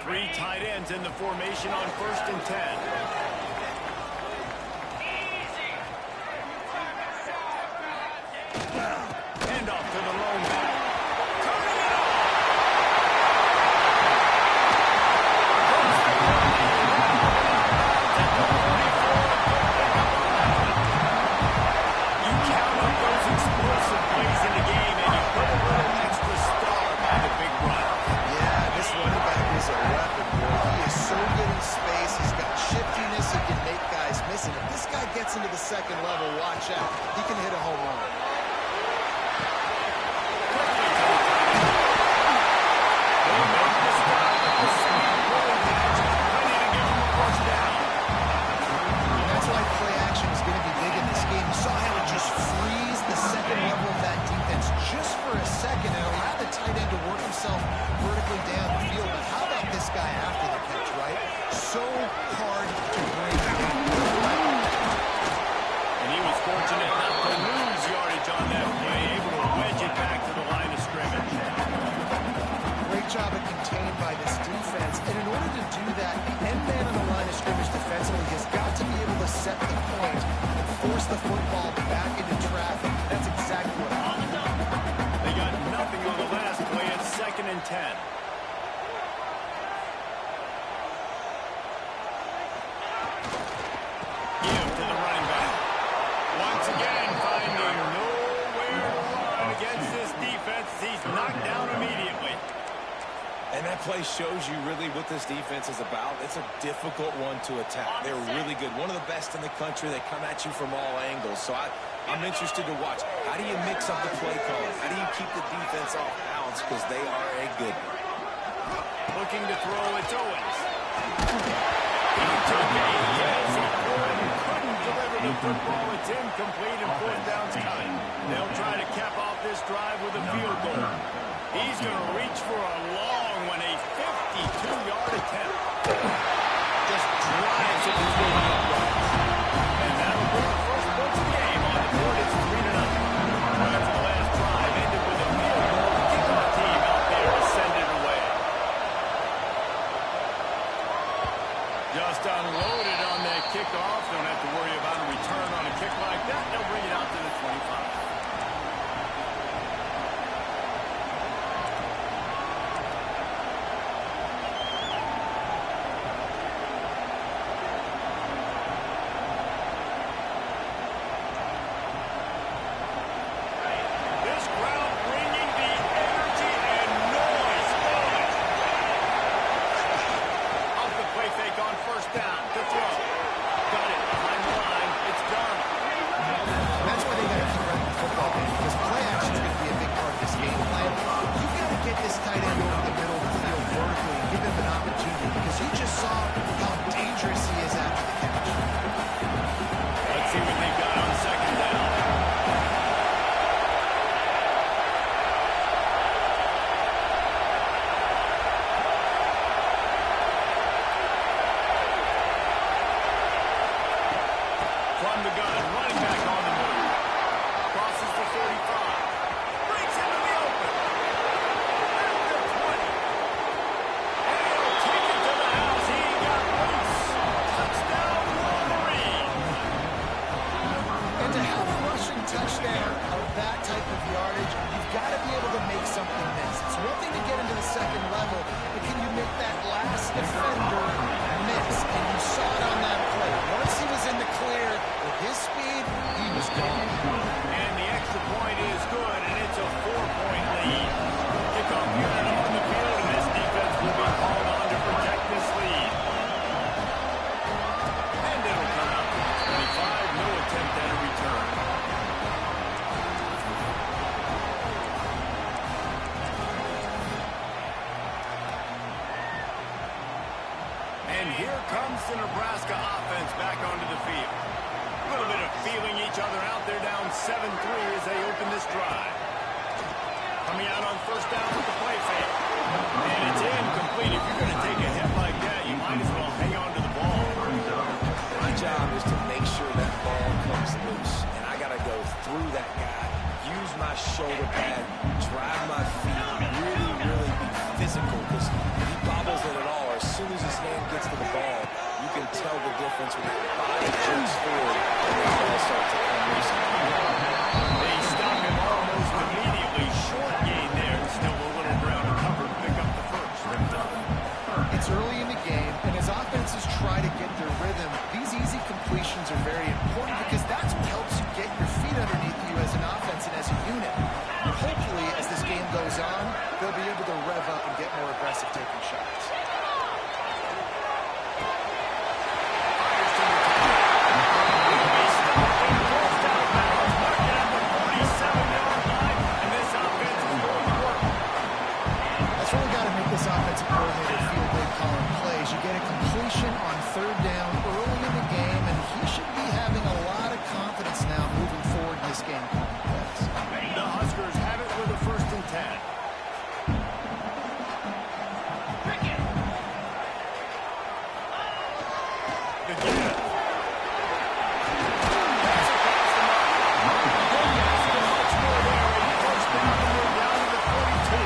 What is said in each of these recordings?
Three tight ends in the formation on 1st and 10. Handoff to the lone back. Turning it on. You count up those explosive plays in the game, and you put a little extra star by the big run. Yeah, this running back is a weapon, boy. He is so good in space. He's got shiftiness. He can make guys miss. And if this guy gets into the second level, watch out. He can hit a home run. That's why play action is going to be big in this game. You saw how it just frees the second level of that defense just for a second and allow the tight end to work himself vertically down the field. But how about this guy after the catch, right? So hard to bring down. And he was fortunate not to lose yardage on that play, able to wedge it back to the line of scrimmage. Great job of contained by this defense. And in order to do that, the end man on the line of scrimmage defensively has got to be able to set the point and force the football back into traffic. That's exactly what happened. They got nothing on the last play at 2nd and 10. Give to the running back. Once again, finding nowhere to run against this defense. He's knocked down immediately. And that play shows you really what this defense is about. It's a difficult one to attack. They're really good. One of the best in the country. They come at you from all angles. So I'm interested to watch. How do you mix up the play calling? How do you keep the defense off balance? Because they are a good one. Looking to throw, it's Owens. He took a yes, he couldn't deliver the football. It's incomplete and 4th down's coming. They'll try to cap off this drive with a field goal. He's going to reach for a long one, a 52-yard attempt. Just drives it between the uprights. And that'll put the first points of the game on the board. It's 3-0. That's the last drive ended with a field goal. The kickoff team out there to send it away. Just unloaded on that kickoff. Don't have to worry about a return on a kick like that. They'll bring it out to the 25. And here comes the Nebraska offense back onto the field. A little bit of feeling each other out. They're down 7-3 as they open this drive. Coming out on 1st down with the play fake. And it's incomplete. If you're going to take a hit like that, you might as well hang on to the ball. My job is to make sure that ball comes loose. And I got to go through that guy, use my shoulder pad, drive my feet, really be physical. Because if he bobbles it at all or offense when that body jerks forward and the ball starts to come loose. They stop him almost immediately. Short gain there. Still a little ground to cover to pick up the first. It's early in the game, and as offenses try to get their rhythm, these easy completions are very important because that's what helps you get your feet underneath you as an offense and as a unit. And hopefully, as this game goes on, they'll be able to rev up and get more aggressive taking shots. That's really got to make this offensive coordinator feel big calling plays. You get a completion on third down early in the game, and he should be having a lot of confidence now moving forward in this game calling plays. The Huskers have it with a 1st and 10. Again. That's across the line. Much more there. First down, and they're down to the 42.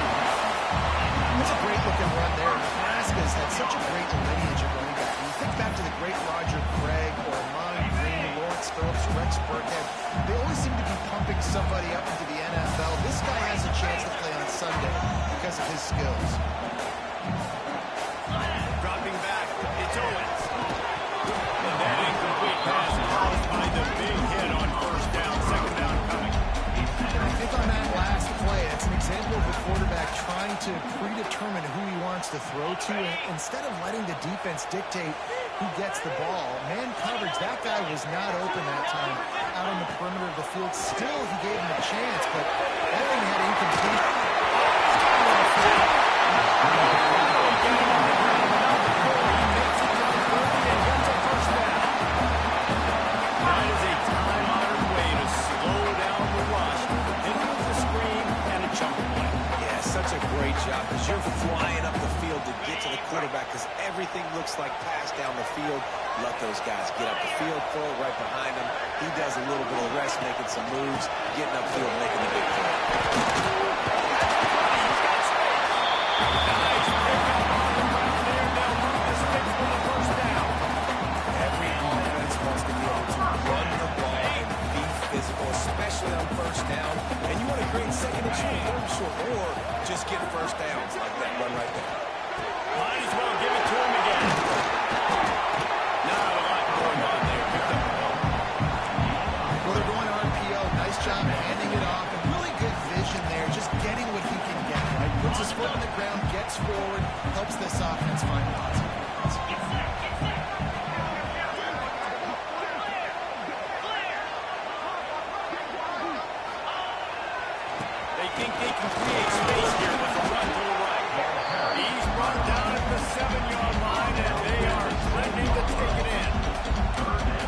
That's a great looking run there. Nebraska's had such a great lineage of running back. When you think back to the great Roger Craig or Amon Green, Lawrence Phillips, Rex Burkhead, they always seem to be pumping somebody up into the NFL. This guy has a chance to play on Sunday because of his skills. Dropping back, it's Owens. And that incomplete pass caused by the big hit on 1st down, 2nd down coming. And I think on that last play, it's an example of a quarterback trying to predetermine who he wants to throw to, and instead of letting the defense dictate who gets the ball. Man coverage, that guy was not open that time out on the perimeter of the field. Still, he gave him a chance, but that thing had incomplete. That is a time-honored way to slow down the rush. Then use a screen and a jump play. Yeah, such a great job because you're flying up the field to get to the quarterback because everything looks like pass down the field. Let those guys get up the field, throw it right behind him. He does a little bit of rest, making some moves, getting upfield, making the big play. Nice pickup on the ground there. They'll move the sticks for the 1st down. Every offense wants to be able to run the ball and be physical, especially on 1st down. And you want to create 2nd and short, 3rd and short, or just get 1st downs like that run right there. Might as well give it to him again. Not a lot going on there. Picked up the ball. Well, they're going RPO. Nice job handing it off. And really good vision there, just getting what he can get. Right? Puts his foot on the ground, gets forward, helps this offense find positive points. They think they can create space here with a run to the right. He's run down at the 7-yard line, and they are threatening to take it in.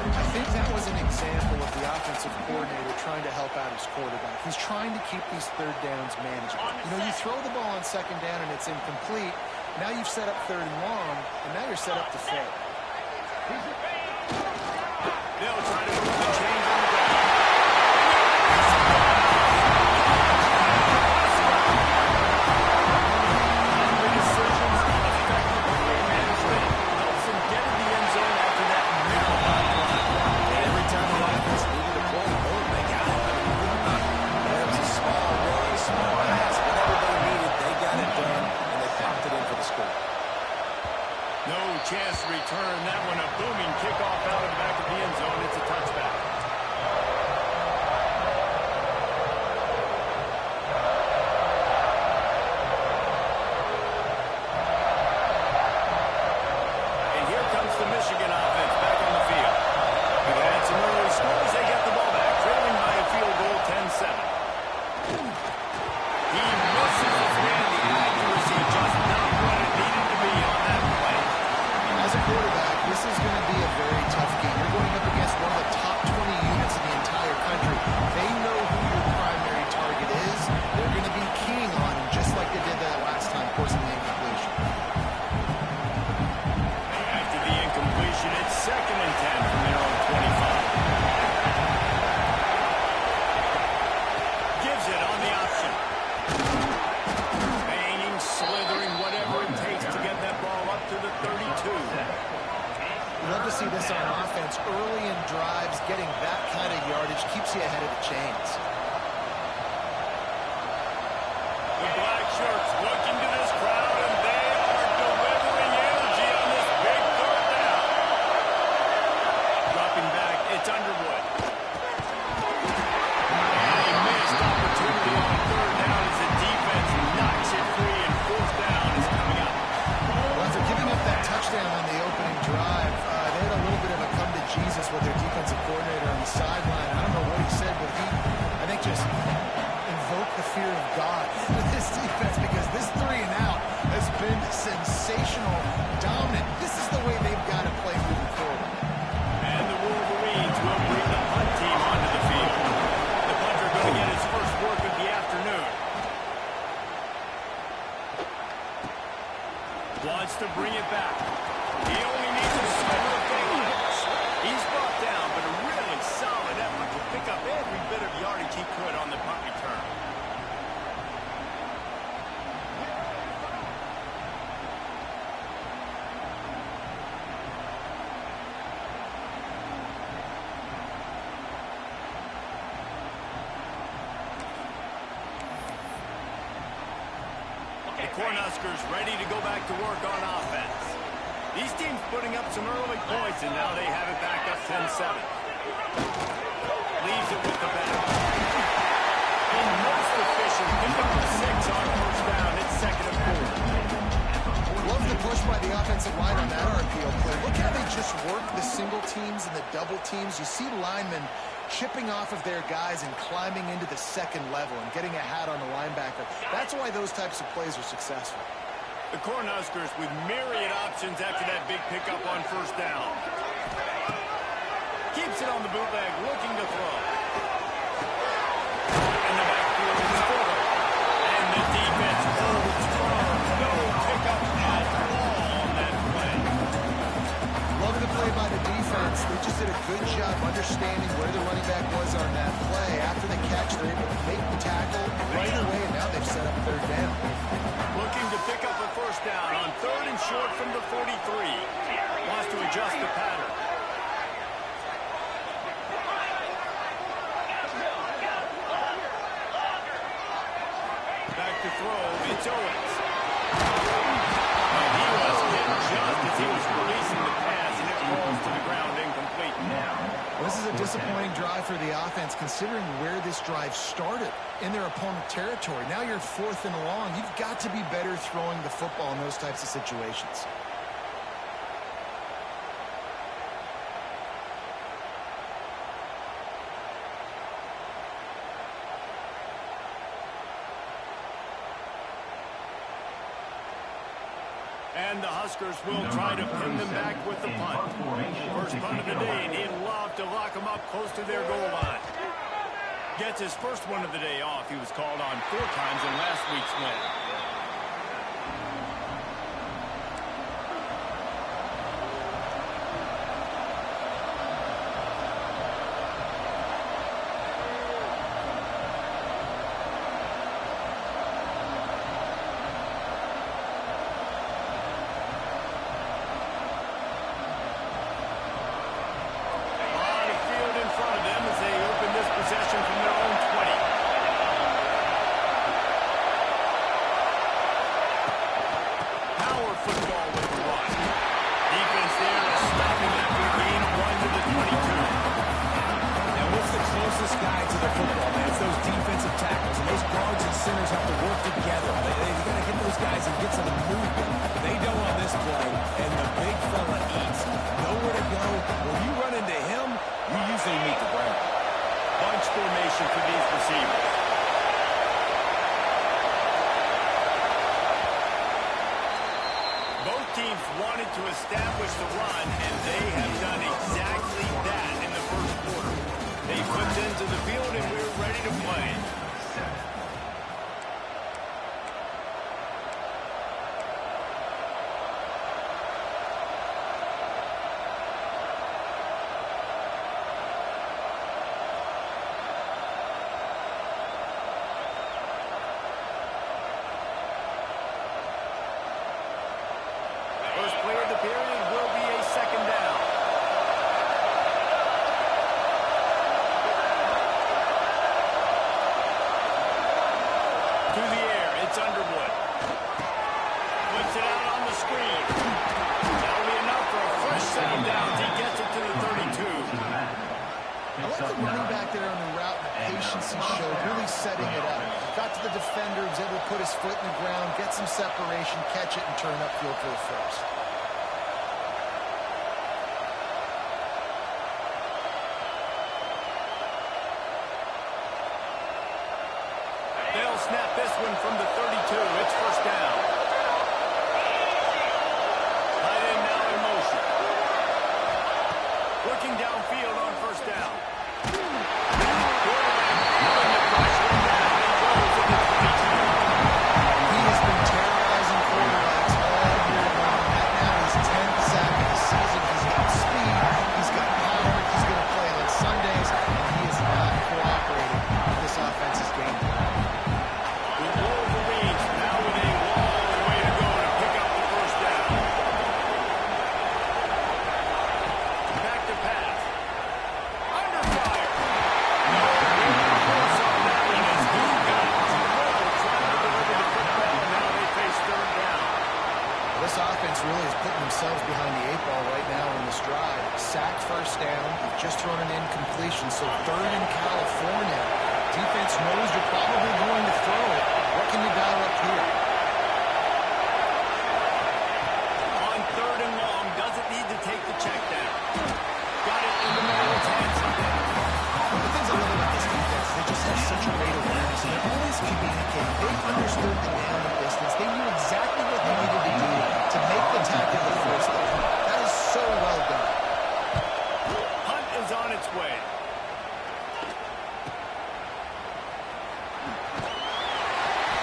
I think that was an example of the offensive coordinator trying to help out his quarterback. He's trying to keep these 3rd downs manageable. You know, you throw the ball on 2nd down and it's incomplete. Now you've set up 3rd and long, and now you're set up to fail. They'll try to move the chains on the ground. The decisions, effective game management, helps them get in the end zone after that marathon drive. And every time the offense needed a play, boom, they got it. I mean, think about it. Whether it was a small run, small pass, whatever they needed, they got it done, and they popped it in for the score. No chance to return that one. A booming kickoff out of the back of the end zone. It's a touchback. just invoke the fear of God with this defense, because this 3 and out has been sensational, dominant. This is the way they've got to play moving forward. And the Wolverines will bring the punt team onto the field. The punter going to get his first work of the afternoon. Wants to bring it back. He only needs a sliver of daylight. He's brought down, but a really solid effort to pick up every bit of yardage he could on the punt return. The Cornhuskers ready to go back to work on offense. These teams putting up some early points, and now they have it back up 10-7. Leaves it with the back. A most efficient pickup of 6 on first down. It's 2nd and 4. Love the push by the offensive line on that RPO play. Look how they just work the single teams and the double teams. You see linemen chipping off of their guys and climbing into the second level and getting a hat on the linebacker. That's why those types of plays are successful. The Cornhuskers with myriad options after that big pickup on first down. Keeps it on the bootleg, looking to throw. And the backfield is full. And the defense holds firm. No pickup at all on that play. Love the play by the defense. They just did a good job understanding where the running back was on that play. After the catch, they're able to make the tackle right away, and now they've set up 3rd down. Looking to pick up a first down on 3rd and short from the 43. Wants to adjust the pattern. Back to throw, it's Owens. And he was hit just as he was releasing the pass, and it falls to the ground incomplete. Well, this is a disappointing drive for the offense, considering where this drive started in their opponent territory. Now you're 4th and long. You've got to be better throwing the football in those types of situations. And the Huskers will try to pin them back with the punt. First punt of the day, and he'd love to lock them up close to their goal line. Gets his first one of the day off. He was called on 4 times in last week's win. Formation for these receivers. Both teams wanted to establish the run, and they have done exactly that in the first quarter. They flipped into the field, and we're ready to play. Separation, catch it, and turn upfield for the first. They'll snap this one from the 32. It's first down. Tight end now in motion. Working downfield on first down. He has been terrorizing quarterbacks all year long. Right now, his 10th sack of the season. He's got speed. He's got power. He's going to play on Sundays. And he is not cooperating with this offense's game plan. The Wolverines now with a long way to go to pick up the first down. Back to pass. Under fire. No, close on that one as he got trying to deliver the football. Now they face third down. This offense really is putting themselves behind the 8 ball right now in this drive. Sacked first down. They've just thrown an incompletion. So third in California. Defense knows you're probably going to throw it. What can you dial up here? On third and long, doesn't need to take the check down. Got it in the middle of hands. The things I love about this defense, they just have such great awareness, and they're always communicating. They understood the down and distance. They knew exactly what they needed to do to make the tackle the first down. That is so well done. Hunt is on its way.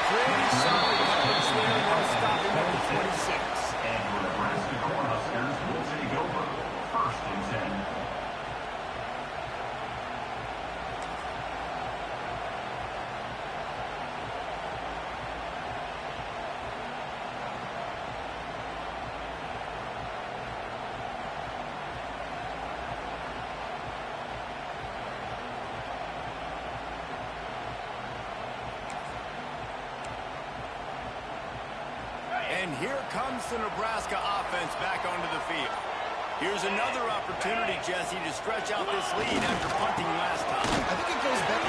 Pretty solid coverage there. They'll stop him at the 26. And the Nebraska Cornhuskers will take over first and 10. And here comes the Nebraska offense back onto the field. Here's another opportunity, Jesse, to stretch out this lead after punting last time. I think it goes back.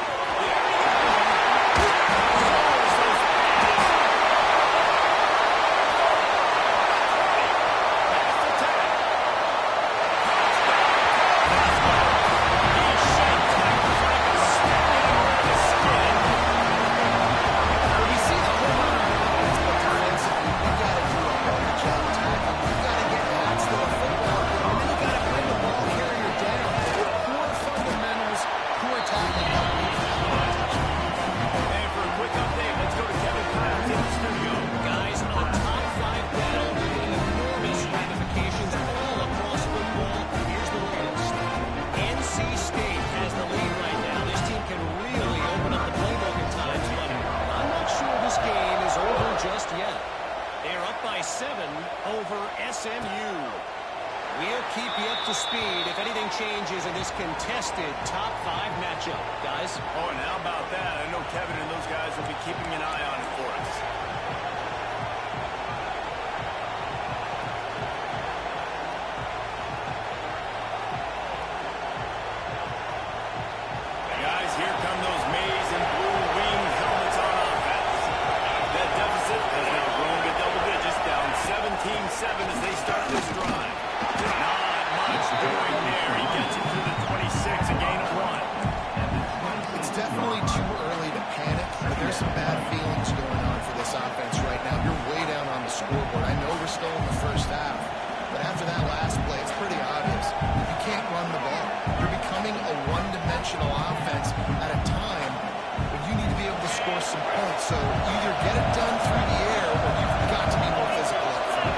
We'll keep you up to speed if anything changes in this contested top 5 matchup, guys. Oh, and how about that? I know Kevin and those guys will be keeping an eye on it for us. Guys, here come those maize and blue winged helmets on offense. That deficit has now grown to double digits, down 17-7 as they start this drive. Not much doing there. He gets it to the 26, a gain of 1. It's definitely too early to panic, but there's some bad feelings going on for this offense right now. You're way down on the scoreboard. I know we're still in the first half, but after that last play, it's pretty obvious. You can't run the ball. You're becoming a one-dimensional offense at a time when you need to be able to score some points. So either get it done through the air or you've got to be more physical up front.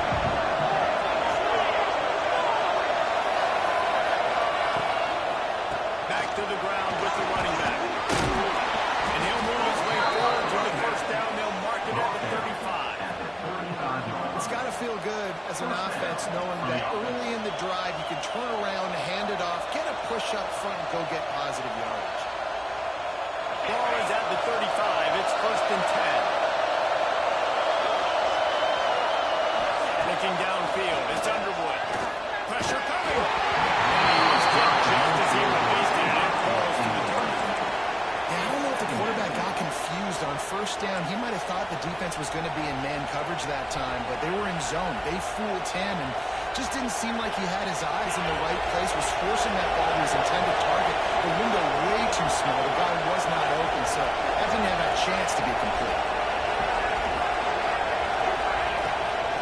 Back to the ground with the running back. And he'll move his way forward to the first down. They'll mark it at the 35. It's got to feel good as an offense knowing that early in the drive you can turn around, hand it off, get a push up front, and go get positive yardage. Ball is at the 35. It's first and 10. Looking downfield. It's Underwood. Pressure coming. And he was kicked just as he released it. And it falls to the target. Yeah, I don't know if the quarterback got confused on first down. He might have thought the defense was going to be in man coverage that time, but they were in zone. They fooled him and just didn't seem like he had his eyes in the right place, was forcing that ball to his intended target. The window way too small. The guy was not open, so that didn't have a chance. chance to be complete.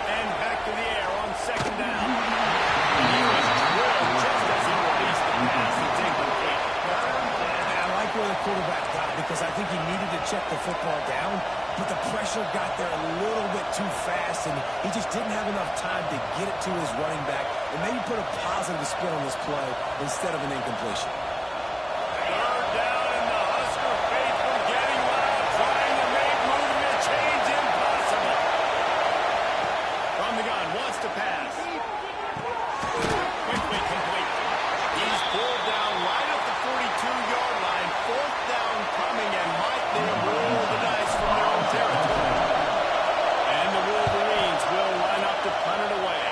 And back to the air on second down. He was drilled just as he released the pass. It's incomplete. I like where the quarterback got because I think he needed to check the football down, but the pressure got there a little bit too fast, and he just didn't have enough time to get it to his running back and maybe put a positive spin on this play instead of an incompletion. Third down, and the Husker faithful getting loud, trying to make movement change impossible. From the gun, wants to pass. Quickly complete. He's pulled down right at the 42-yard line. Fourth down coming, and might they roll the dice from their own territory. And the Wolverines will line up to punt it away.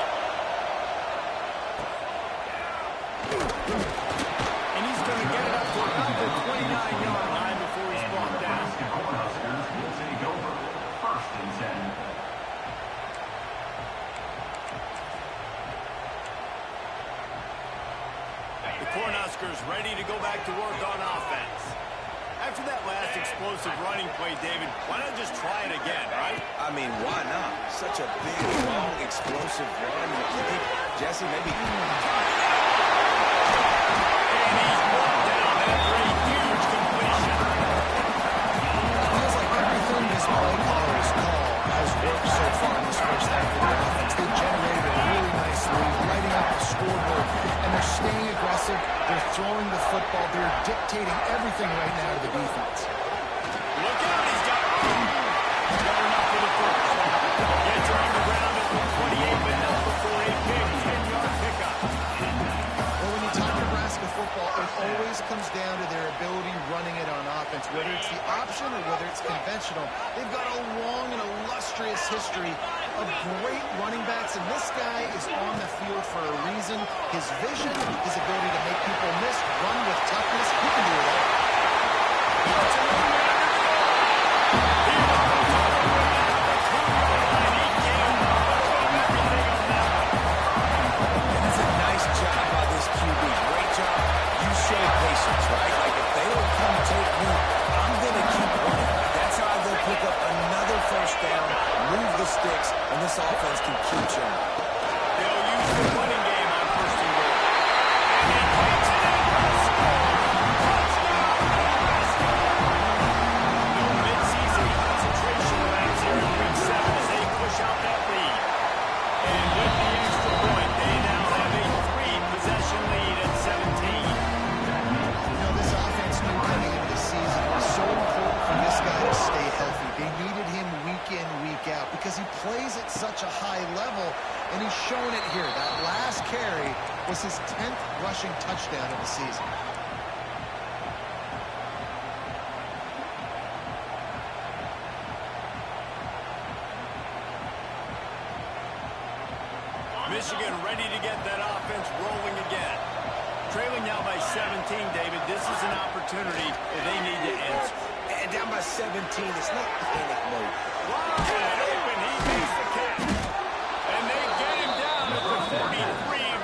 And he's going to get it up to about the 29-yard line before he's brought down. Nebraska Cornhuskers will take over. First and 10. The Cornhuskers ready to go back to work on offense. After that last explosive running play, David, why not just try it again, right? I mean, why not? Such a big, long, explosive run. You think, Jesse, maybe... And he's brought down after a huge completion. It feels like everything this play caller has called has worked so far in this first half of the offense. They've generated a really nice lead, lighting up the scoreboard, and they're staying aggressive. They're throwing the football. They're dictating everything right now to the defense. Look out, he's got enough for the first. Gets her on the ground at the 28, but not before a big 10-yard pickup. Well, when you talk Nebraska football, it always comes down to their ability running it on offense, whether it's the option or whether it's conventional. They've got a long and illustrious history of great running backs, and this guy is on the field for a reason. His vision, his ability to make people miss, run with toughness, he can do it all. That's a nice job by this QB. Great job. You show patience, right? Like, if they don't come take me, I'm going to keep running. That's how they'll pick up another first down, move the sticks, and this offense can keep churning. They'll use the running game on first and goal. And he takes it in for a score. Touchdown, Nebraska. No midseason concentration laps here in Week 7 as they push out that lead. And with the extra point, they now have a 3-possession lead at 17. You know, this offense knew coming into the season it was so important for this guy to stay healthy. They needed him week in, week out because he plays at such a high level, and he's shown it here. That last carry was his 10th rushing touchdown of the season. Michigan ready to get that offense rolling again. Trailing now by 17, David. This is an opportunity that they need to answer. And down by 17, it's not panic mode. Wide open, he makes the catch. And they get him down at the 43,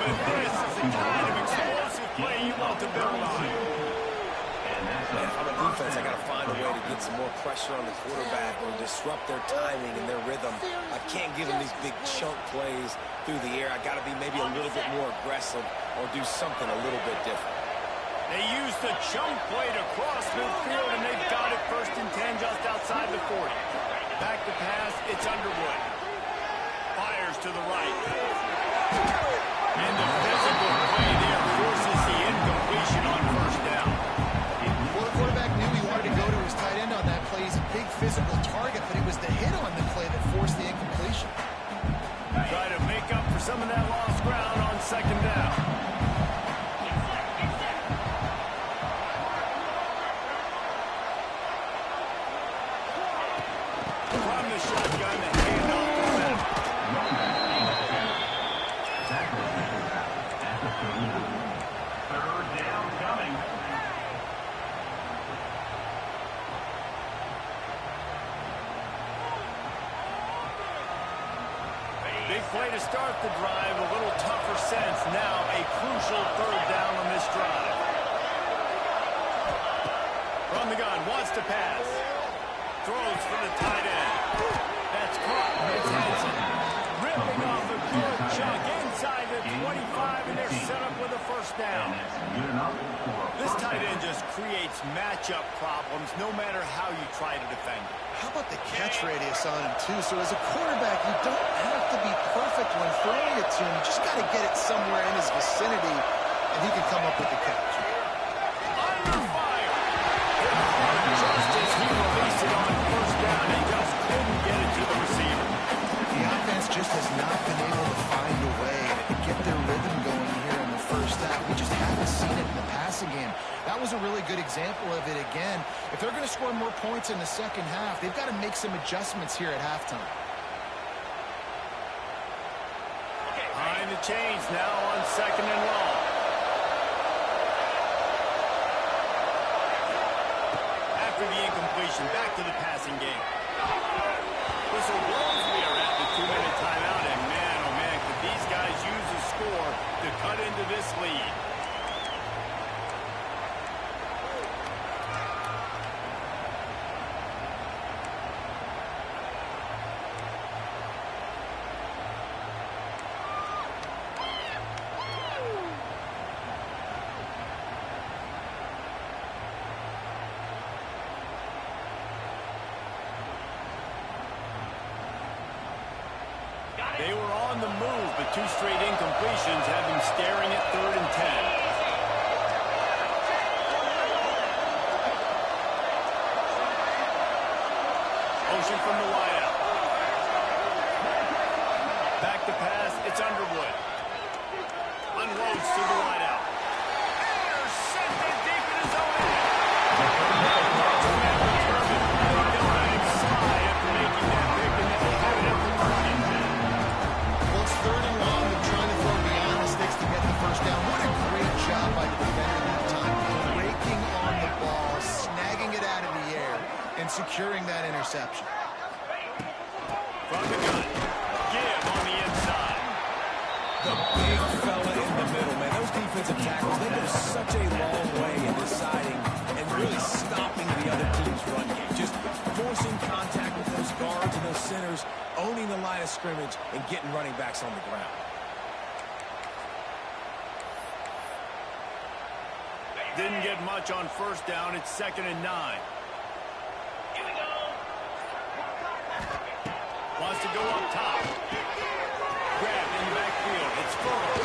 but this is the kind of explosive play you want to build on. Man, if I'm a defense, I got to find a way to get some more pressure on the quarterback or disrupt their timing and their rhythm. I can't give them these big chunk plays through the air. I got to be maybe a little bit more aggressive or do something a little bit different. They use the chunk play to cross midfield, and they've got it first and 10 just outside the 40. Back to pass, it's Underwood. Fires to the right. And the physical play there forces the incompletion on first down. Well, the quarterback knew he wanted to go to his tight end on that play. He's a big physical target, but it was the hit on the play that forced the incompletion. Try to make up for some of that lost ground on second down. From the shotgun, the handoff to Beck. Third down coming. Big play to start the drive, a little tougher sense. Now a crucial third down on this drive. From the gun, wants to pass. Throws for the tight end. That's caught. It's Hansen. Ripping off a good chunk inside the 25, and they're set up with a first down. This tight end just creates matchup problems no matter how you try to defend it. How about the catch radius on him, too? So as a quarterback, you don't have to be perfect when throwing it to him. You just got to get it somewhere in his vicinity, and he can come up with the catch. Under fire. Just as he released it on first down, he just couldn't get it to the receiver. The offense just has not been able to find a way to get their rhythm going here in the first half. We just haven't seen it in the passing game. That was a really good example of it again. If they're going to score more points in the second half, they've got to make some adjustments here at halftime. Behind the chains now on second and long. After the incompletion, back to the passing game. Whistle blows, we are at the 2-minute timeout, and man, oh man, could these guys use a score to cut into this lead. They were on the move, but two straight incompletions have him staring at 3rd and 10. Motion from the wideout. Back to pass, it's Underwood. Unloads to the wideout. Intercepted deep in his own end. Inside after making that pick, and they have it at the 30. Well, it's 3rd and long. They're trying to throw beyond the sticks to get the first down. What a great job by the defender that time. Breaking on the ball, snagging it out of the air, and securing that interception. From the gun. Give on the inside. The big fella in the middle, man. Those defensive tackles, they go such a long way in deciding and really stopping the other team's run game. Just forcing contact with those guards and those centers, owning the line of scrimmage, and getting running backs on the ground. Didn't get much on first down. It's 2nd and 9. Here we go. Wants to go up top. Grabbed in the backfield. It's Furrow.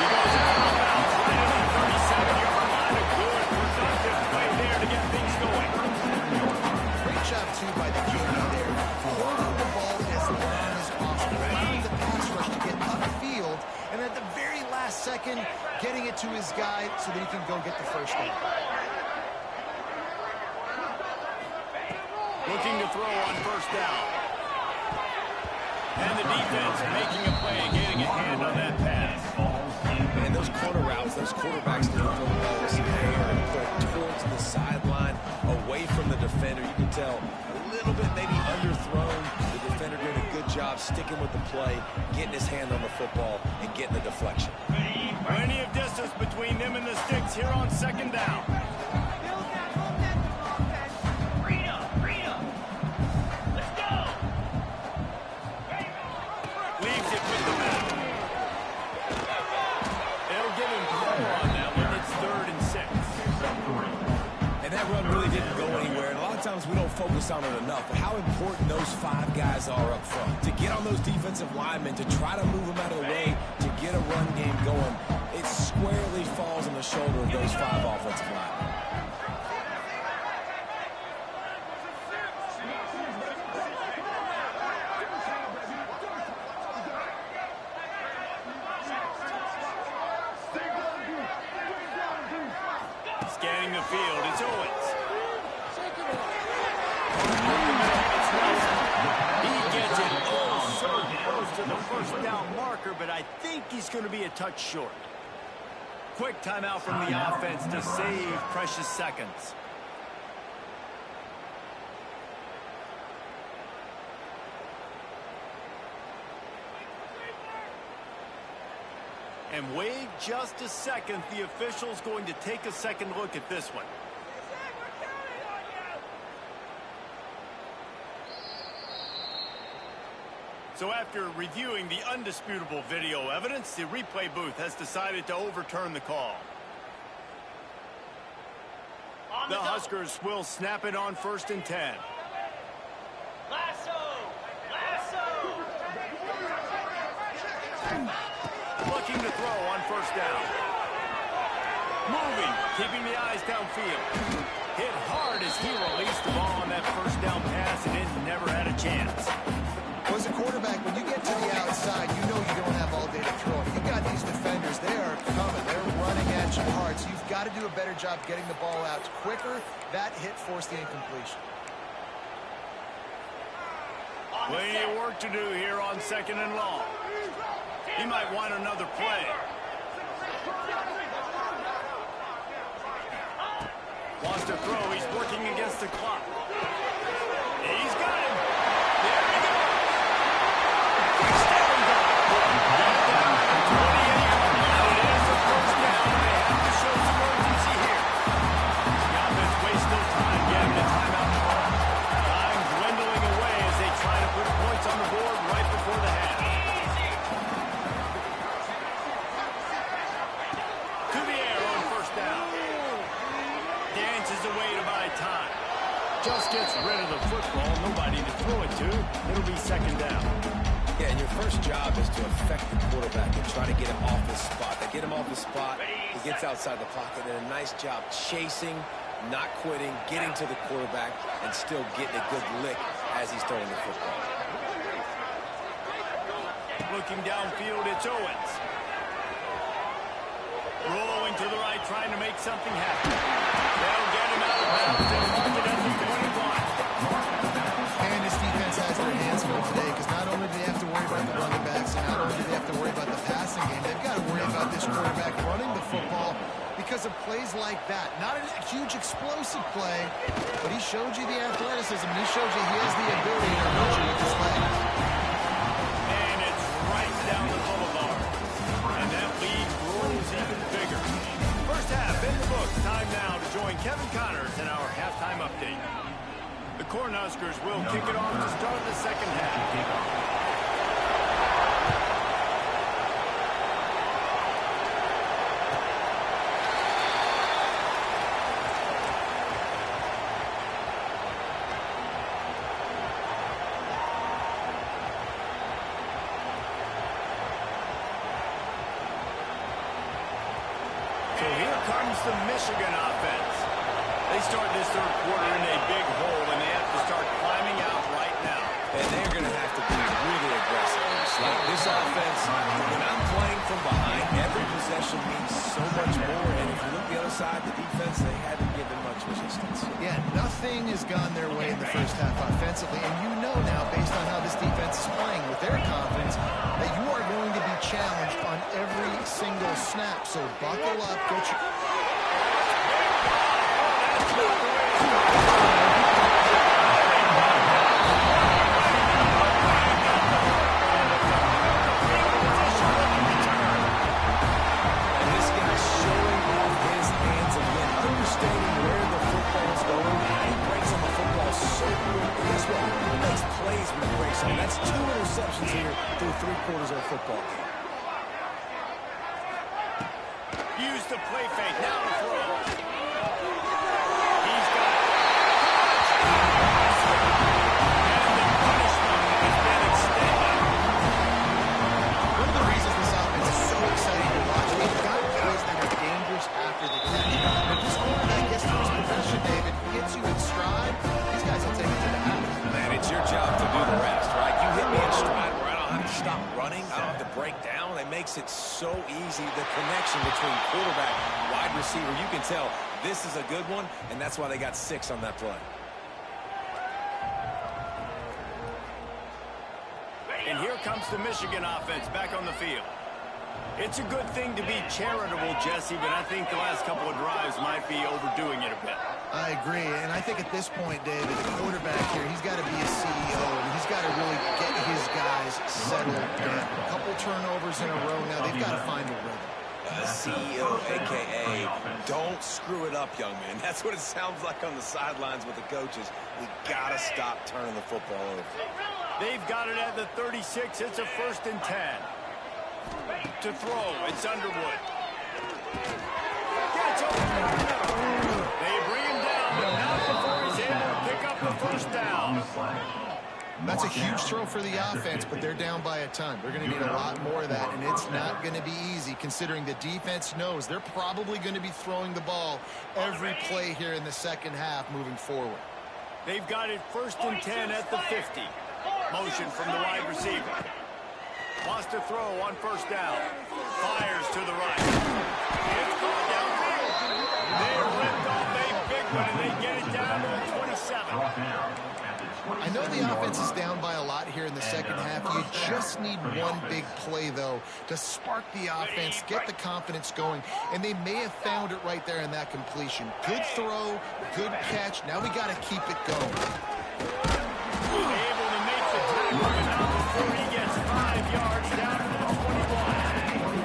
He goes out right at the 37-yard line. A good, productive play there to get things going. Great job, too, by the QB there. Holding the ball as long as possible. Allowing the pass rush to get upfield. And at the very last second, getting it to his guy so that he can go get the first down. Looking to throw on first down. And the defense making a play and getting a hand on that pass. And those corner routes, those quarterbacks need to throw the ball with some air and put it towards the sideline, away from the defender. You can tell a little bit maybe underthrown. The defender doing a good job sticking with the play, getting his hand on the football, and getting the deflection. Plenty of distance between them and the sticks here on second down. Leaves it with the back. They'll give him 4 on that one. It's 3rd and 6. And that run really didn't go anywhere. And a lot of times we don't focus on it enough. But how important those 5 guys are up front. To get on those defensive linemen, to try to move them out of the way, to get a run game going, it squarely falls on the shoulder of those 5 offensive linemen. Scanning the field, it's Owens. He gets it oh so close to the first down marker, but I think he's going to be a touch short. Quick timeout from the offense to save precious seconds. And wait just a second. The official's going to take a second look at this one. So after reviewing the undisputable video evidence, the replay booth has decided to overturn the call. The Huskers will snap it on 1st and 10. Looking to throw on 1st down. Moving, keeping the eyes downfield. Hit hard as he released the ball on that 1st down pass, and it never had a chance. Well, as a quarterback, when you get to the outside, you know you don't have all day to throw it. You got these defenders, they are coming. They're running at you hard, so you've got to do a better job getting the ball out quicker. That hit forced the incompletion. Plenty of work to do here on 2nd and long. He might want another play. Wants to throw. He's working against the clock. He's got him. There he goes. Touchdown goal. Got it down at the 28. And it is a 1st down. They have to show some urgency here. The offense wastes no time getting the timeout call. Time dwindling away as they try to put points on the board right before the half. To the air on 1st down. Dances away to buy time. Just gets rid of the football. Nobody to throw it to. It'll be 2nd down. Yeah, and your first job is to affect the quarterback and try to get him off his spot. They get him off his spot. He gets outside the pocket. And a nice job chasing, not quitting, getting to the quarterback, and still getting a good lick as he's throwing the football. Looking downfield, it's Owens. Rolling to the right, trying to make something happen. They'll get him out of bounds and mark it at the 21. And this defense has their hands full today because not only do they have to worry about the running backs, and not only do they have to worry about the passing game, they've got to worry about this quarterback running the football because of plays like that. Not a huge explosive play, but he showed you the athleticism. He showed you he has the ability to hurt you with his legs. And it's right down the boulevard. And that lead grows even bigger. First half in the books. Time now to join Kevin Connors in our halftime update. The Cornhuskers will kick it off to start the 2nd half. So here comes the Michigan offense. They start this 3rd quarter in a big hole, and they have to start climbing out right now. And they're going to have to be really aggressive. Like this offense, when I'm playing from behind, every possession means so much more. And if you look the other side, the defense, they haven't given much resistance. Yeah, nothing has gone their way in the first half offensively. And you know now, based on how this defense is playing with their confidence, that you are going to be challenged on every single snap. So buckle up, get your... That's 2 interceptions here through 3 quarters of a football game. Use the play fake. Now to throw. He's got it. And the punishment has been extended. One of the reasons this offense is so exciting to watch, they've got plays that are dangerous after the catch. But this quarterback gets to his profession, David, hits you in stride, these guys will take it to the house. Man, it's your job to do the rest, right? You hit me in stride where I don't have to stop running. I don't have to break down. It makes it so easy. The connection between quarterback, wide receiver, you can tell this is a good one, and that's why they got 6 on that play. And here comes the Michigan offense back on the field. It's a good thing to be charitable, Jesse, but I think the last couple of drives might be overdoing it a bit. I agree, and I think at this point, David, the quarterback here, he's got to be a CEO, and he's got to really get his guys settled down. A couple turnovers in a row now. They've got to find a rhythm. the CEO, a.k.a. don't screw it up, young man. That's what it sounds like on the sidelines with the coaches. We got to stop turning the football over. They've got it at the 36. It's a 1st and 10. To throw, it's Underwood. Gets over. They bring him down, but not before he's able to pick up the 1st down. That's a huge throw for the offense, but they're down by a ton. They're going to need a lot more of that, and it's not going to be easy considering the defense knows they're probably going to be throwing the ball every play here in the second half moving forward. They've got it 1st and 10 at the 50. Motion from the wide receiver. Wants to throw on 1st down. Fires to the right. It's caught downfield. They ripped off a big one, and they get it down to the 27. I know the offense is down by a lot here in the second half. You just need one big play, though, to spark the offense, get the confidence going, and they may have found it right there in that completion. Good throw, good catch. Now we got to keep it going. Able to make the tackle, and now before he gets 5 yards down to the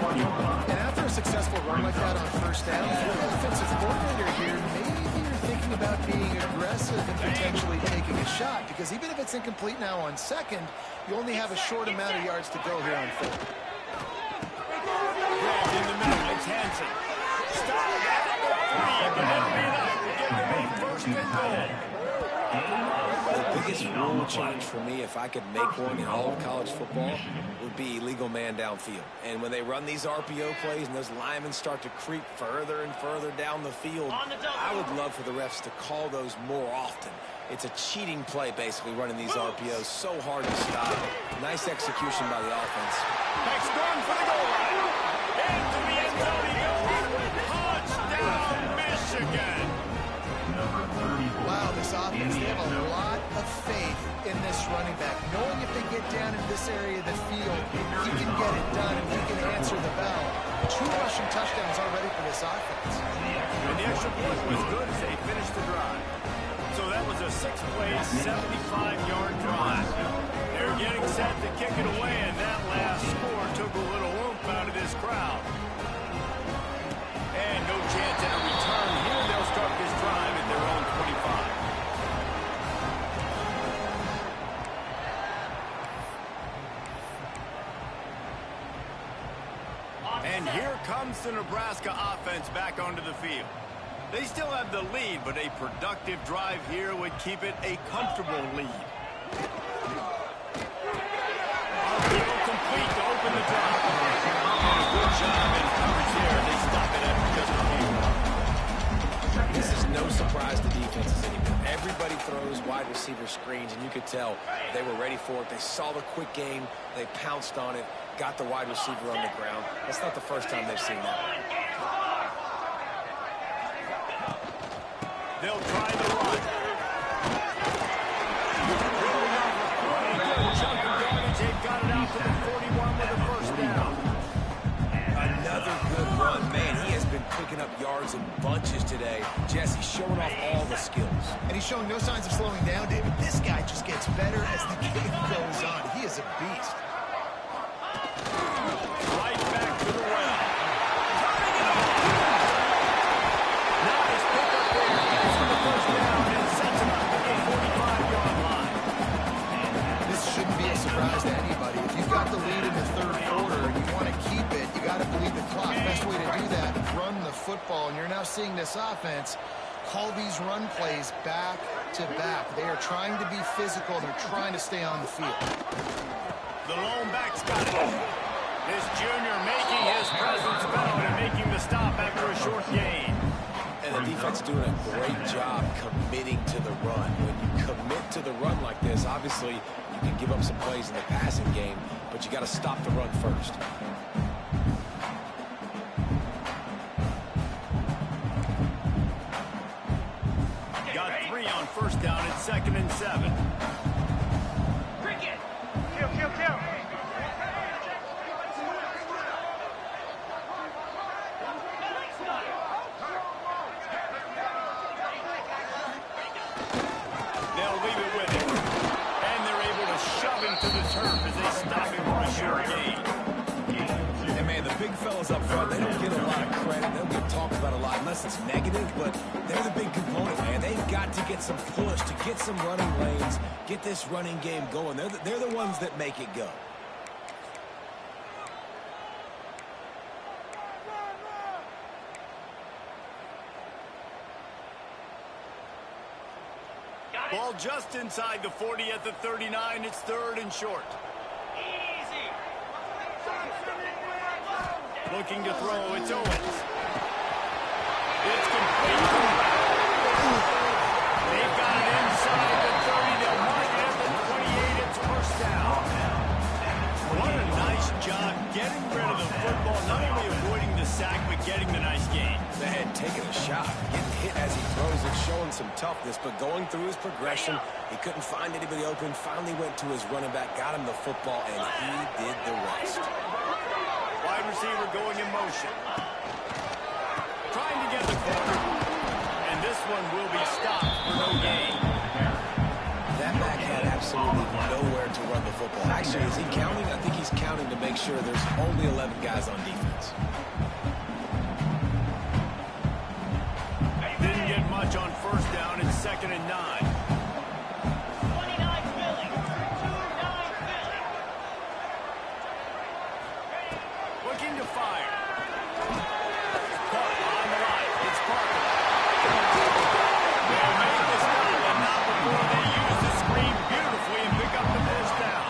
21. And after a successful run like that on 1st down, if you're the offensive coordinator here, maybe you're thinking about being aggressive and potentially taking a shot, because even if it's incomplete now on 2nd, you only have a short amount of yards to go here on 4th. Grabbed in the middle, it's Hansen. Stop at the 3, but it'll be enough to give them a 1st and goal. The biggest rule change for me, if I could make one in all of college football, would be illegal man downfield. And when they run these RPO plays and those linemen start to creep further and further down the field, I would love for the refs to call those more often. It's a cheating play, basically, running these RPOs. So hard to stop. Nice execution by the offense. Next going for the goal line. Into the end zone he goes. Touchdown, Michigan. Wow, this offense, they have a lot of faith in this running back, knowing if they get down in this area of the field, he can get it done and he can answer the bell. 2 rushing touchdowns already for this offense. And the extra point was good as they finished the drive. So that was a 6-play, 75-yard drive. They're getting set to kick it away, and that last score took a little oomph out of this crowd. And no chance at a return here. They'll start this drive at their own 25. And here comes the Nebraska offense back onto the field. They still have the lead, but a productive drive here would keep it a comfortable lead. RPO complete to open the drive. And a good job in coverage there. They stop it after just a few. This is no surprise to defenses anymore. Everybody throws wide receiver screens, and you could tell they were ready for it. They saw the quick game. They pounced on it, got the wide receiver on the ground. That's not the first time they've seen that. They'll try the run. Chunk of yardage. They've got it out to the 41 with a 1st down. Another good run. Man, he has been picking up yards in bunches today. Jesse showing off all the skills. And he's showing no signs of slowing down, David. This guy just gets better as the game goes on. He is a beast. Right back to the well. Nice pickup there. Gets him the 1st down and sets him up to the 45-yard line. This shouldn't be a surprise to anybody. If you've got the lead in the 3rd quarter and you want to keep it, you got to bleed the clock. Best way to do that, run the football. And you're now seeing this offense call these run plays back to back. They are trying to be physical. They're trying to stay on the field. The lone back's got it. This junior making his presence felt and making the stop after a short gain. And the defense doing a great job committing to the run. When you commit to the run like this, obviously you can give up some plays in the passing game, but you got to stop the run first. Got 3 on 1st down at 2nd and 7. Cricket! Kill, kill, kill! They'll leave it with him. And they're able to shove him to the turf as they stop him for a short gain. And man, the big fella guys up front, they don't get a lot of credit. They don't get talked about a lot unless it's negative, but they're the big component, man. They've got to get some push, to get some running lanes, get this running game going. They're the ones that make it go. Ball just inside the 40 at the 39. It's 3rd and short. Looking to throw. It's Owens. It's complete. They've got it inside the 30. They'll mark it at the 28. It's first down. What a nice job getting rid of the football. Not only avoiding the sack, but getting the nice gain. The head taking a shot, getting hit as he throws it, showing some toughness, but going through his progression, he couldn't find anybody open, finally went to his running back, got him the football, and he did the rest. Wide receiver going in motion. Trying to get the corner. And this one will be stopped for no gain. That back had absolutely nowhere to run the football. Actually, is he counting? I think he's counting to make sure there's only 11 guys on defense. Didn't get much on first down. It's 2nd and 9. 29 Philly. 2-9 Philly. Looking to fire. Caught on the line. It's Parker. They'll make the stop, but not before they use the screen beautifully and pick up the first down.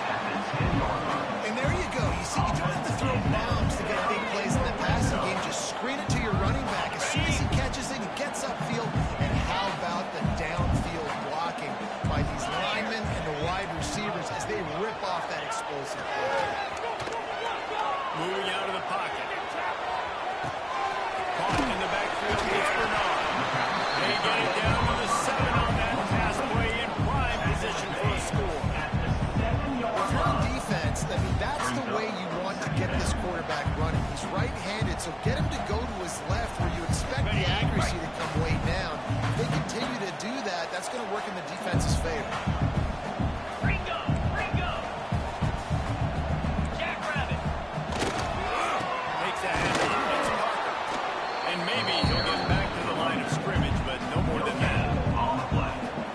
And there you go. You see, you don't have to throw bombs to get big plays in the passing game. Just screen it to your running back. As soon as he catches it, he gets upfield. And how about the downfield blocking by these linemen and the wide receivers as they rip off that explosive play. Moving out of the pocket. Caught in the backfield. It's Bernard. They get it down to the 7 on that pass play in prime position for a score. If you're on defense, I mean, that's the way you want to get this quarterback running. He's right-handed, so get him to go to his left where you expect the accuracy to come way down. If they continue to do that, that's going to work in the defense's favor. Ringo. Jackrabbit. Makes a happen. It's Parker. And maybe he'll get back to the line of scrimmage, but no more than that.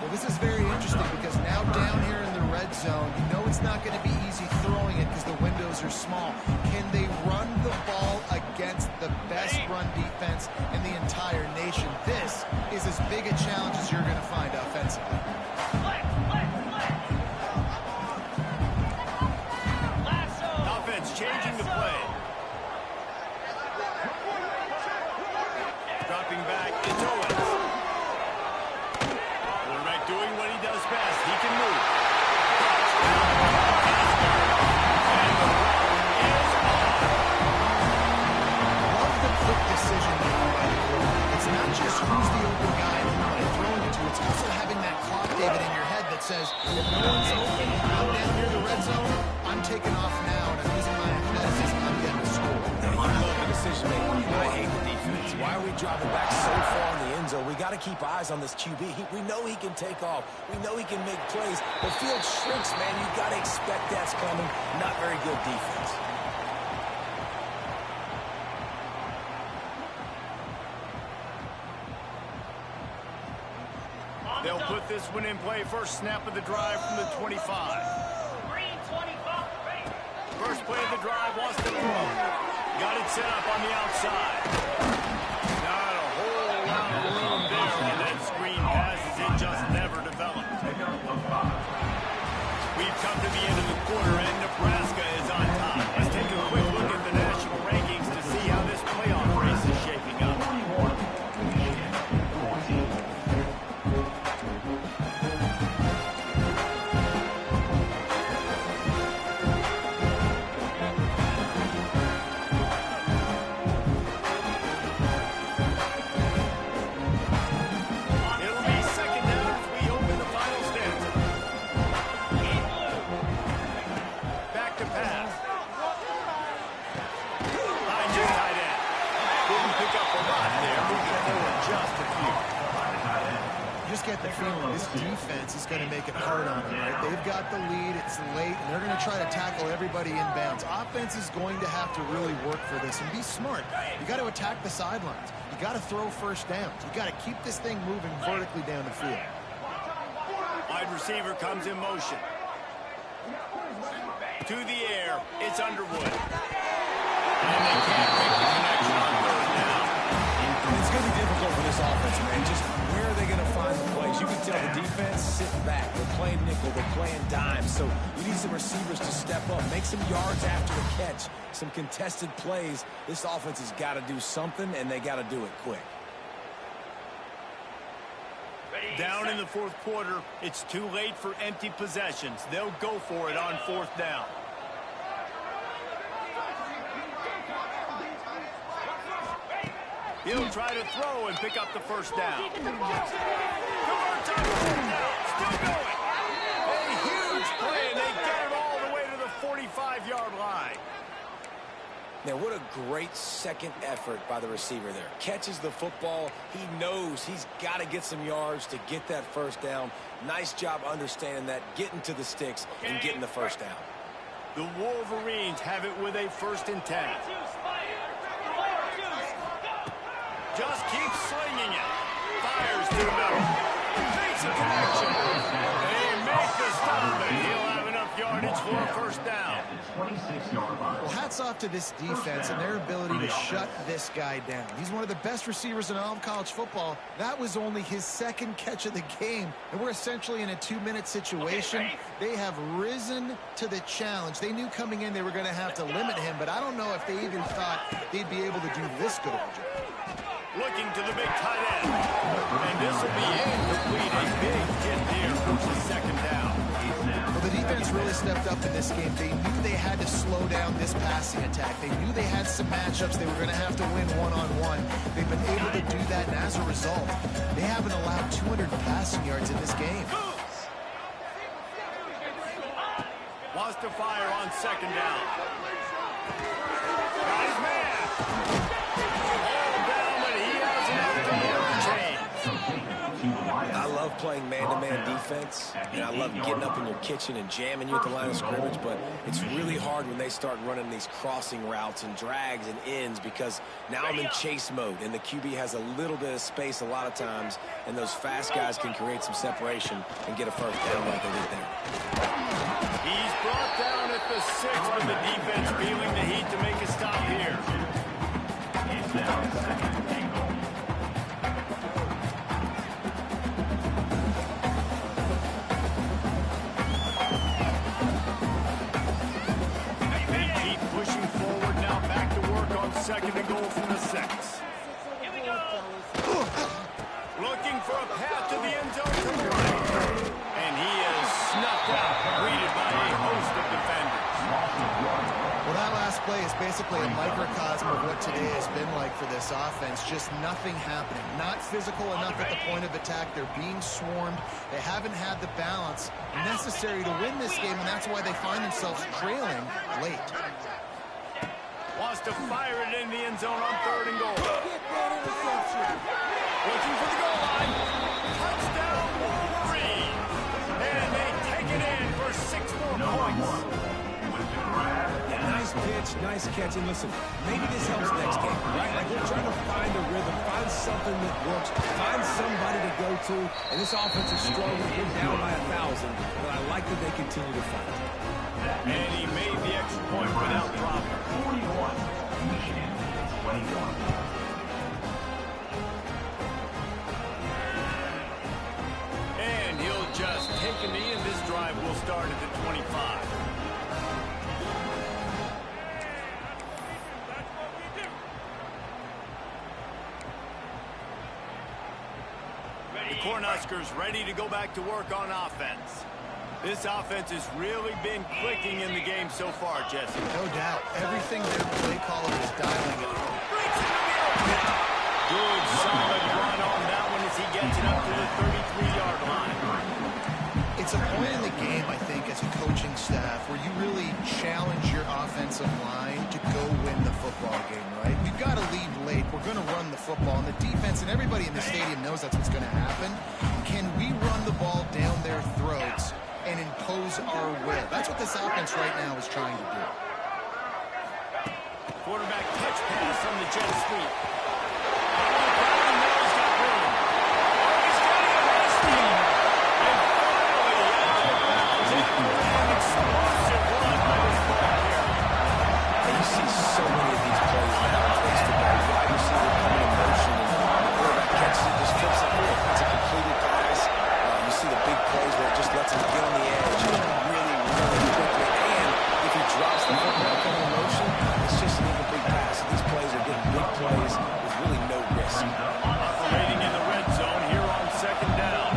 Well, this is very interesting because now down here in the red zone, you know it's not going to be easy throwing it because the windows are small. Can they run the ball against the best run defense in the entire nation? This is as big a challenge as you're going to find offensively. Offense changing the play. Dropping back, it's Owens. Quarterback doing what he does best. He can move. Love the quick decision making by the quarterback. It's not just who's the open guy and who am I throwing it to. It's also having that clock, David, in your head that says, if no one's open, I'm down near the red zone, I'm taking off now, and I'm using my athleticism, I'm getting a score. You love the decision making. I hate the defense. Why are we dropping back so far in the end zone? We got to keep eyes on this QB. We know he can take off. We know he can make plays. The field shrinks, man. You got to expect that's coming. Not very good defense. They'll put this one in play. First snap of the drive from the 25. Green 25. First play of the drive, wants to throw. Got it set up on the outside. Not a whole lot of room there. And that screen passes, it just never developed. We've come to the end of the quarter, and Nebraska is on top. Let's take a quick look at the national rankings to see how this playoff race is shaping up. It'll be second down as we open the final stanza. defense is going to make it hard on them, right? They've got the lead, it's late, and they're going to try to tackle everybody inbounds. Offense is going to have to really work for this and be smart. You got to attack the sidelines. You got to throw first downs. You got to keep this thing moving vertically down the field. Wide receiver comes in motion. To the air, it's Underwood. And they can't make the connection on third down. It's going to be difficult for this offense, man. Just where are they going to find the plays? You can tell the defense sitting back. They're playing nickel. They're playing dime. So you need some receivers to step up, make some yards after the catch, some contested plays. This offense has got to do something, and they got to do it quick. Down in the fourth quarter, it's too late for empty possessions. They'll go for it on fourth down. He'll try to throw and pick up the first down. Converts on fourth down. Still going. A huge play, and they get it all the way to the 45-yard line. Now, what a great second effort by the receiver there. Catches the football. He knows he's got to get some yards to get that first down. Nice job understanding that, getting to the sticks and getting the first down. The Wolverines have it with a 1st and 10. Just keeps slinging it. Fires to the middle. Makes a connection. They make the stop, and he'll have enough yardage for a first down. Well, hats off to this defense and their ability to shut this guy down. He's one of the best receivers in all of college football. That was only his 2nd catch of the game, and we're essentially in a 2-minute situation. They have risen to the challenge. They knew coming in they were going to have to limit him, but I don't know if they even thought they'd be able to do this good of a job. Looking to the big tight end. And this will be incomplete. A big hit here for the 2nd down. Well, the defense really stepped up in this game. They knew they had to slow down this passing attack. They knew they had some matchups they were going to have to win one-on-one. They've been able to do that, and as a result, they haven't allowed 200 passing yards in this game. Wants to fire on 2nd down. Got his man. I love playing man-to-man defense, and I love getting up in your kitchen and jamming you at the line of scrimmage, but it's really hard when they start running these crossing routes and drags and ends because now I'm in chase mode, and the QB has a little bit of space a lot of times, and those fast guys can create some separation and get a first down like they did there. He's brought down at the 6, but the defense feeling the heat to make a stop here. It's now 2nd and goal. Pushing forward now, back to work on 2nd and goal from the 6. Here we go. Looking for a path to the end zone to the right. And he is snuffed out, greeted by a host of defenders. Well, that last play is basically a microcosm of what today has been like for this offense. Just nothing happening. Not physical enough at the point of attack. They're being swarmed. They haven't had the balance necessary to win this game, and that's why they find themselves trailing late. Wants to fire it in the end zone on 3rd and goal. Looking for the goal line. Touchdown, Wolverine. And they take it in for 6 more points. Yeah, nice pitch, nice catch. And listen, maybe this helps next game, right? Like we're trying to find a rhythm, find something that works, find somebody to go to. And this offense is strong. We're down by 1,000, but I like that they continue to fight. And he made the extra point without dropping. 41, Michigan 21. And he'll just take a knee, and this drive will start at the 25. The Cornhuskers ready to go back to work on offense. This offense has really been clicking in the game so far, Jesse. No doubt. Everything their play caller is dialing it home. Good, solid run on that one as he gets it up to the 33-yard line. It's a point in the game, I think, as a coaching staff where you really challenge your offensive line to go win the football game, right? We've got to lead late. We're going to run the football. And the defense and everybody in the stadium knows that's what's going to happen. can we run the ball down their throats and impose our will? That's what this offense right now is trying to do. Quarterback touch pass from the jet sweep. And you see so many of these plays now in today's football. Wide receiver coming in motion, and the quarterback catches it, just flips it forward. It's a completed pass. You see the big plays where it just lets him get on the edge really, really quickly. And if he drops the football coming in motion, it's just an incomplete pass. So these plays are getting big plays with really no risk. Operating in the red zone here on second down.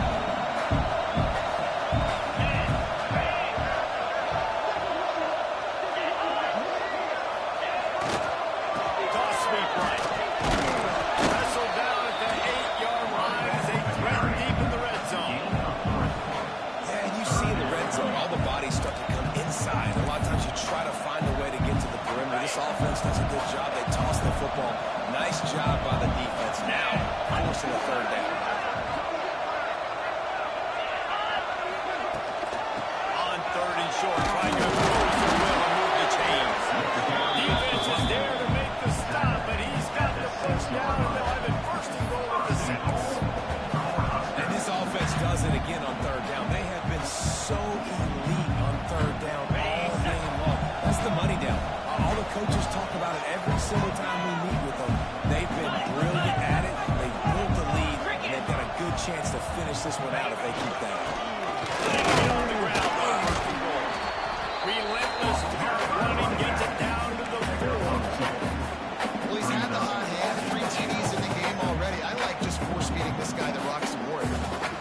Toss sweep right. Wrestled down at the 8-yard line as they threaten deep in the red zone. Yeah, and you see in the red zone, all the bodies start to come inside. A lot of times you try to find a way to get to the perimeter. This offense does a good job. They toss the football. Nice job by the defense. Now, forcing a third down. On third and short, trying to impose their will and move the chains. Defense is there to make the stop, but he's got the first down, and they'll have it first and goal at the 6. And this offense does it again on third down. They have been so elite on third down all game long. That's the money down. All the coaches talk about it every single time we meet with them. They've been brilliant at it. They've built the lead, and they've got a good chance to finish this one out if they keep that. Get on the ground for first and goal. Relentless target running gets it down to the 4. Well, he's had the hot hand, 3 TDs in the game already. I like just force-feeding this guy the rock some more.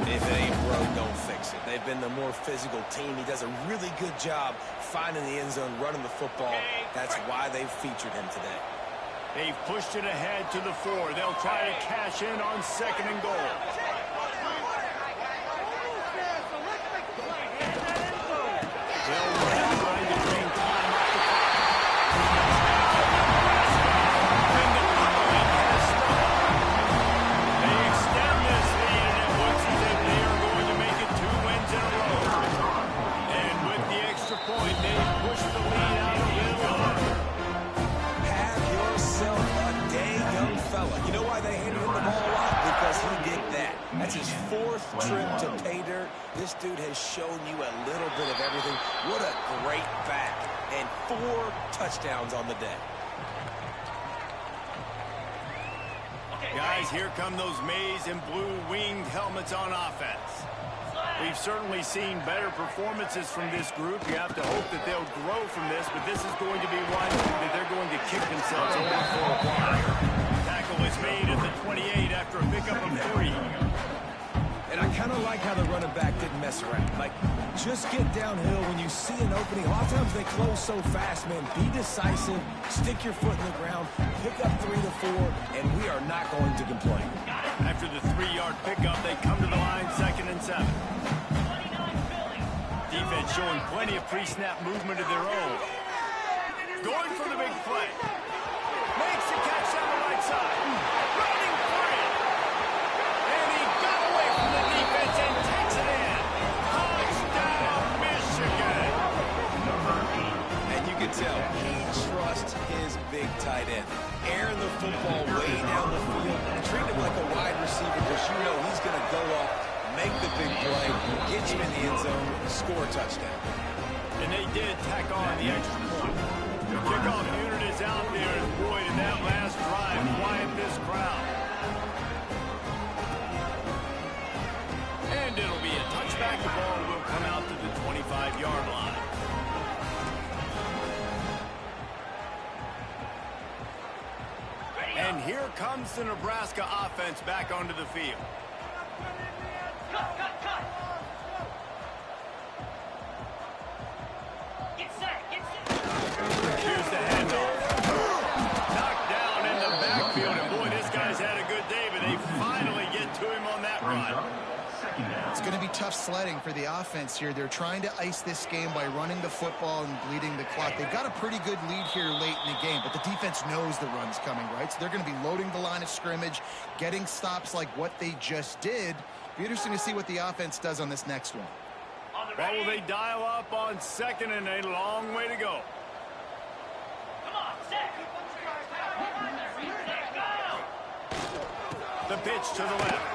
If it ain't broke, don't fix it. They've been the more physical team. He does a really good job finding the end zone, running the football. That's why they've featured him today. They've pushed it ahead to the 4. They'll try to cash in on second and goal. They'll run trying to drain time off the clock. And the following has stopped. They extend this lead, and it looks as if they are going to make it 2 wins in a row. And with the extra point, they've pushed the lead out a little harder. Have yourself a day, young fella. You know why they handed him the ball a lot? Because he did that. That's his 4th trip to pay dirt. This dude has shown you a little bit of everything. What a great back. And 4 touchdowns on the day. Guys, here come those maize and blue winged helmets on offense. We've certainly seen better performances from this group. You have to hope that they'll grow from this, but this is going to be one that they're going to kick themselves over for a while. Tackle is made at the 28 after a pickup of 3. And I kind of like how the running back didn't mess around. Like, just get downhill when you see an opening. A lot of times they close so fast, man. Be decisive, stick your foot in the ground, pick up 3 to 4, and we are not going to complain. After the 3-yard pickup, they come to the line, 2nd and 7. Defense showing plenty of pre-snap movement of their own. Going for the big play. Makes the catch on the right side. Running free. And he got away from the defense and takes it in. Touchdown, Michigan. And you can tell he trusts his big tight end. Airing the football way down the field. Treat him like a wide receiver because you know he's going to go up, make the big play, get you in the end zone, score a touchdown. And they did tack on the extra point. The kickoff unit is out there, and boy, did that last drive quiet this crowd. And it'll be a touchback. The ball will come out to the 25-yard line. And here comes the Nebraska offense back onto the field. Here's the handoff. Knocked down in the backfield, and boy, this guy's had a good day, but they finally get to him on that run. It's going to be tough sledding for the offense here. They're trying to ice this game by running the football and bleeding the clock. They've got a pretty good lead here late in the game, but the defense knows the run's coming, right? So they're going to be loading the line of scrimmage, getting stops like what they just did, Be interesting to see what the offense does on this next one. Well, will they dial up on second and a long way to go? Come on, set. Go. The pitch to the left.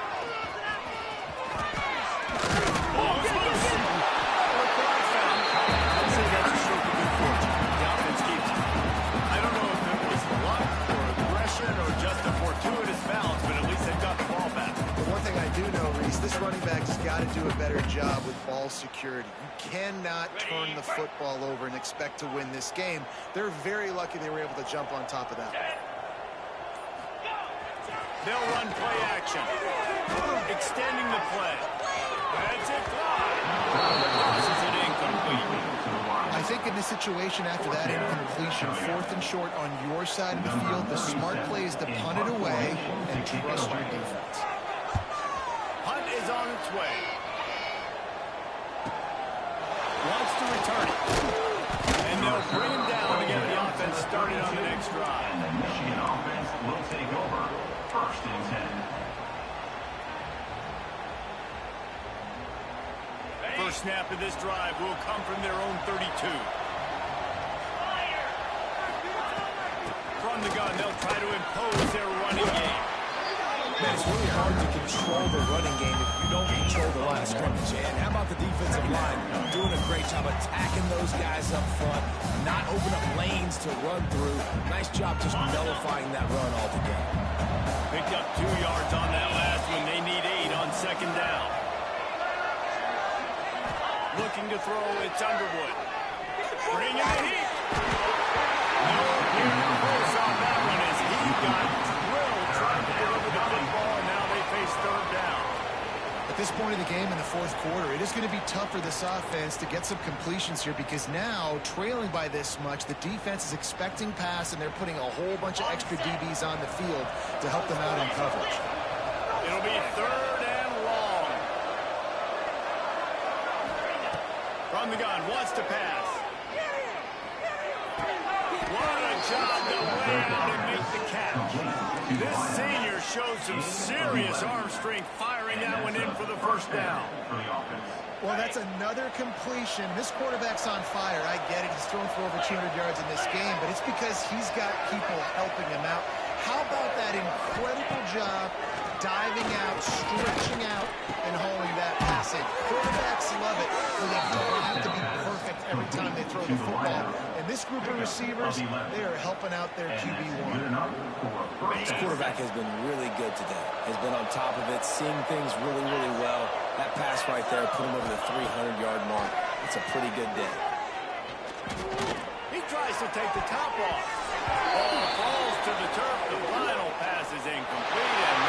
I don't know if it was luck or aggression or just a fortuitous bounce, but at least they got the ball back. The one thing I do know, Reese, this running back has got to do a better job with ball security. You cannot turn the football over and expect to win this game. They're very lucky they were able to jump on top of that. They'll run play action. Extending the play. That's it. Tosses it incomplete. I think in this situation, after that incompletion, 4th and short on your side of the field, the smart play is to punt it away and trust your defense. Punt is on its way. Wants to return it. And they'll bring him down to get the offense started on the next drive. And the Michigan offense will take over. 1st and 10. First snap of this drive will come from their own 32. From the gun, they'll try to impose their running game. Man, it's really hard to control the running game if you don't control the line of scrimmage. And how about the defensive line doing a great job attacking those guys up front, not open up lanes to run through. Nice job just nullifying that run altogether. Picked up 2 yards on that last one. They need 8 on second down. Looking to throw, it's Underwood. Bring in the heat. No near close on that one as he got drilled trying to deliver the football, and now they face 3rd down. At this point in the game in the 4th quarter, it is going to be tough for this offense to get some completions here because now, trailing by this much, the defense is expecting pass, and they're putting a whole bunch of extra DBs on the field to help them out in coverage. It'll be 3rd and long. From the gun, wants to pass. What a job to lay out and make the catch. This senior shows some serious arm strength firing that one in for the 1st down. Well, that's another completion. This quarterback's on fire. I get it. He's thrown for over 200 yards in this game, but it's because he's got people helping him out. How about that incredible job diving out, stretching out, and hauling that pass in? Quarterbacks love it when they don't have to be perfect every time they throw the football. And this group of receivers, they are helping out their QB1. This quarterback has been really good today. Has been on top of it, seeing things really, really well. That pass right there put him over the 300-yard mark. It's a pretty good day. He tries to take the top off. Ball falls to